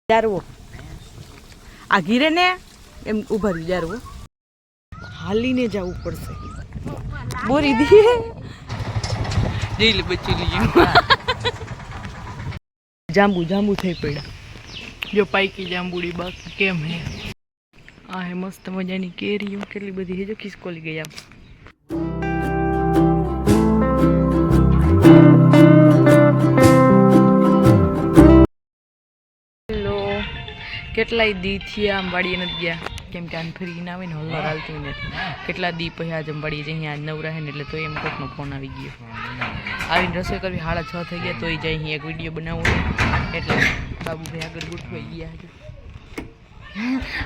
જારવો આ ઘીરે ને એમ ઉભા રહ્યું જારવો હાલીને જવું પડશે બોરી દી જઈ લે બચી લીજે જાંબુ જાંબુ થઈ પડ્યા જો પાઈકી જાંબુડી બાકી કેમ હે આ હે મસ્ત મજાની કેરીઓ કેટલી બધી હે જો ખિસકોલી ગઈ આમ કેટલાય દી થયા આમ વાડીએ નથી ગયા કેમ કે આને ફરી ના આવે ને હલવાર હાલતું નથી કેટલા દી પછી આજે વાડીએ જઈએ અહીંયા નવરા હે ને એટલે તો એમ કોકનો ફોન આવી ગયો આવીને રસોઈ કરવી 6:30 થઈ ગયા તોય જાય અહીં એક વિડીયો બનાવવો એટલે બાબુભાઈ આગળ ગોઠવાઈ ગયા હજુ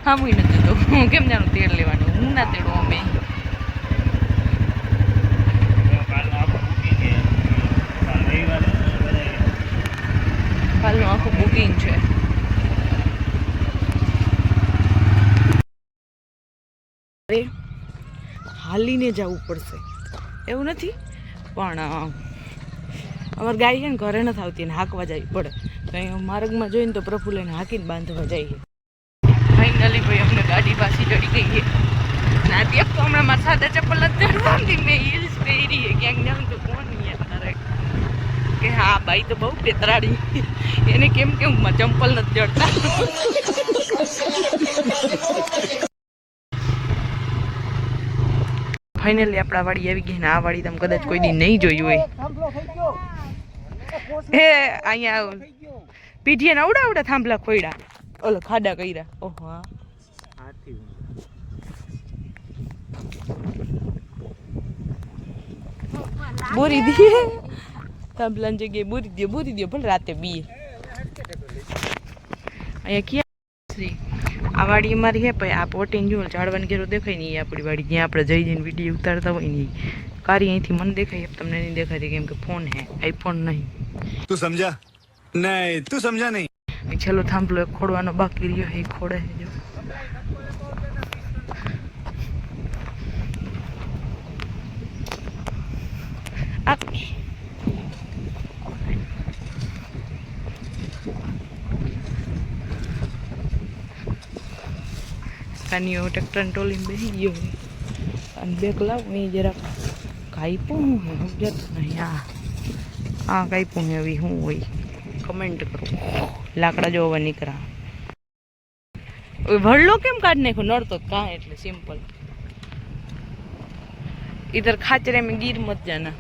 હા હું નથી તો હું કેમ જાણું તેડ લેવાનું હું ના તેડું અમે કાલનું આખું બુકિંગ છે હાલીને જવું પડશે એવું નથી પણ અમારી ગાય છે ને ઘરે નથી આવતી ને હાંકવા જવી પડે તો અહીંયા માર્ગમાં જોઈને તો પ્રફુલ્લને હાંકીને બાંધવા જઈએ ફાઇનલી ભાઈ અમને ગાડી પાછી ચડી ગઈ છે ના ત્યાં તો હમણાં મારા સાદા ચપ્પલ જ ચડવાની મેં હિલ્સ પહેરી છે ક્યાંક જાઉં તો કોણ તારે કે હા બાઈ તો બહુ પેતરાડી એને કેમ કેમ ચંપલ નથી ચડતા ફાઇનલી આપણા વાડી આવી ગઈ ને આ વાડી તમે કદાચ કોઈ દી નહીં જોયું હોય હે અહીંયા પીઢીએ આવડા આવડા થાંભલા ખોયડા ઓલો ખાડા કર્યા ઓહો હા બોરી દી થાંભલાની જગ્યાએ બોરી દે ભલે રાતે બીએ અહીંયા ક્યાં આ વાડી અમારી હે ભાઈ આ પોટીને જો ઝાડવાની ઘેરો દેખાય નહીં આપણી વાડી જ્યાં આપણે જઈ જઈને વિડીયો ઉતારતા હોય નહીં કારી અહીંથી મને દેખાય તમને નહીં દેખાતી કેમ કે ફોન હે આઈફોન નહીં તું સમજા નહીં તું સમજા નહીં છેલ્લો થાંભલો ખોડવાનો બાકી રહ્યો એ ખોડે જો કાનીઓ ટ્રેક્ટર ટોલીને બેસી ગયો અને બેક લાવું એ જરાક કાંઈપું હું સમજાતું નહીં આ કાંઈપું એવી શું હોય કમેન્ટ કરો લાકડા જોવા નીકળા ભરલો કેમ કાઢ નાખો નડતો કાં એટલે સિમ્પલ इधर खाचरे में गिर मत जाना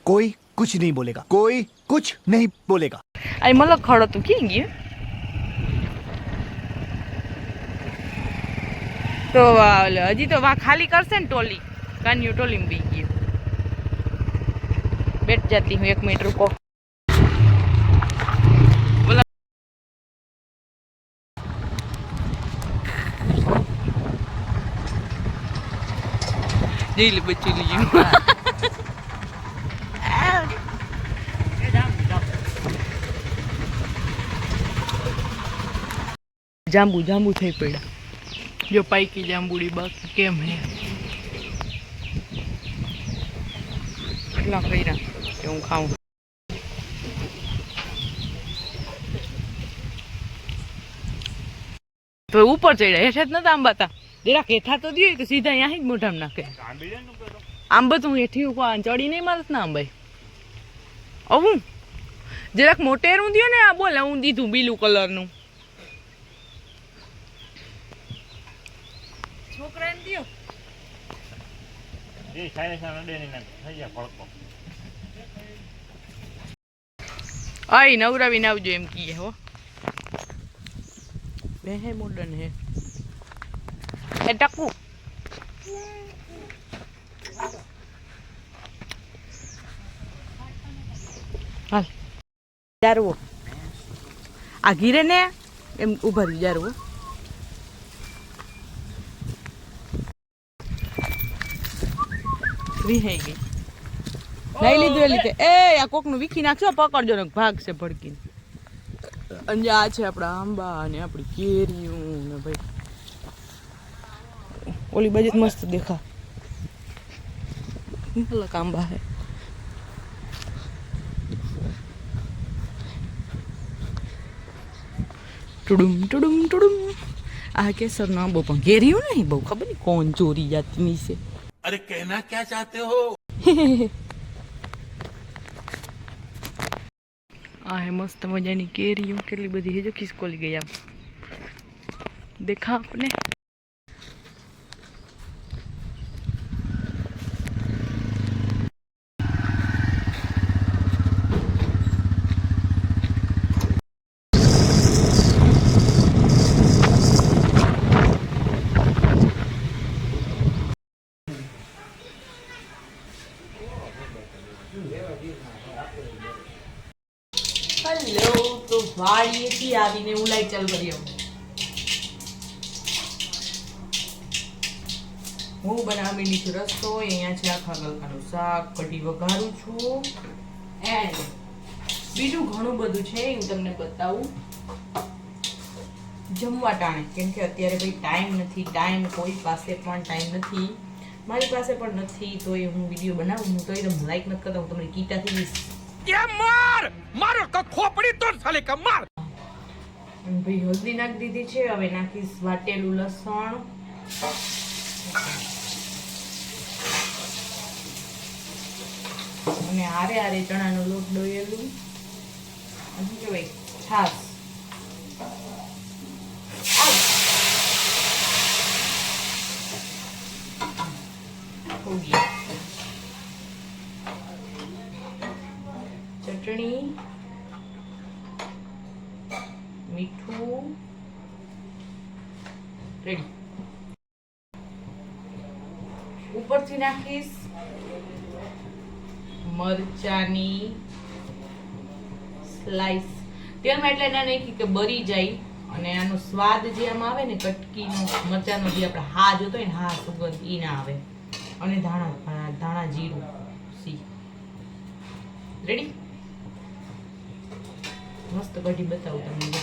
कोई कुछ नहीं बोलेगा कोई कुछ नहीं बोलेगा आई मलक खड़ो તું ક્યાં ગયો તો હજી તો વા ખાલી કરશે ને ટોલી કાન્યુ ટોલી માં બી ગયો બેઠ જાતી હું 1 મિનિટ રૂકો જઈ લે બચી લીજે જાંબુ જાંબુ થઈ પડ્યા જો પાઈકી જાંબુડી બાકી કેમ હે કેટલા કર્યા કે હું ખાઉં તો ઉપર ચડ્યા હેઠા જ નતા આંબાતા જરાક હેઠા તો દે તો સીધા અહીંયા જ મોઢામાં નાખે આંબા તો હું હેઠી ચડી નહીં મારત ના આંબાઈ હું જરાક મોટેરું દયો ને આ બોલે હું દીધું બીલું કલરનું છોકરાને દયો આઈ નવરાવીને આવજો એમ કીએ હો બે હે મોડર્ન હે એ ટકુ હાલ જારવો આ ઘીરે ને એમ ઉભા રહ્યું જારવો વિહાઈ ગઈ લઈ લીધું એ લીધે એ આ કોકનું વીખી નાખશો પકડજો ને ભાગ છે ભડકીને અને આ છે આપણા આંબા અને આપણી કેરીઓ ને ભાઈ ઓલી બાજુ મસ્ત દેખા આંબા હે ટુડુમ ટુડુમ ટુડુમ. આ કેસરનો આંબો પણ ઘેર્યું નહીં બહુ, ખબર નહીં કોણ ચોરી જાતની છે. अरे कहना क्या चाहते हो? આ હે મસ્ત મજાની કેરીઓ, કેટલી બધી હે જો ખિસકોલી ગઈ આમ દેખા આપને. હેલો, તો વાડીએથી આવીને હું લાઈ ચાલુ કરી આવું. હું બનાવવા માંડી છું રસોઈ. અહીંયા છે આખા ગલકાનું શાક, કઢી વઘારું છું એન્ડ બીજું ઘણું બધું છે હું તમને બતાવું જમવા ટાણે. કેમ કે અત્યારે ભાઈ ટાઈમ નથી, કોઈ પાસે પણ ટાઈમ નથી, મારી પાસે પણ નથી, તો એ હું વિડીયો બનાવું. હું તો એકદમ લાઈક નથી કરતા, હું તમને કીટાથી દઈશ. मारो का खोपड़ी तोड़ साले का मार. અને ભાઈ હલ્દી નાખી દીધી છે. હવે નાખીશ વાટેલું લસણ, અને આરે આરે ચણાનો લોટ ડોયેલું, અને શું કહેવાય છાશ. ચટણી, મીઠું, રેડી. ઉપરથી નાખીશ મરચાની સ્લાઈસ. તેલમાં એટલે ના નાખી કે બરી જાય, અને આનો સ્વાદ જે આમ આવે ને કટકીનો મરચાનો જે આપણે હા જોતો હોય ને હા સુગંધ ઈ ના આવે. અને ધાણા જીરું સી. રેડી. મસ્ત કઢી બતાવું તમને.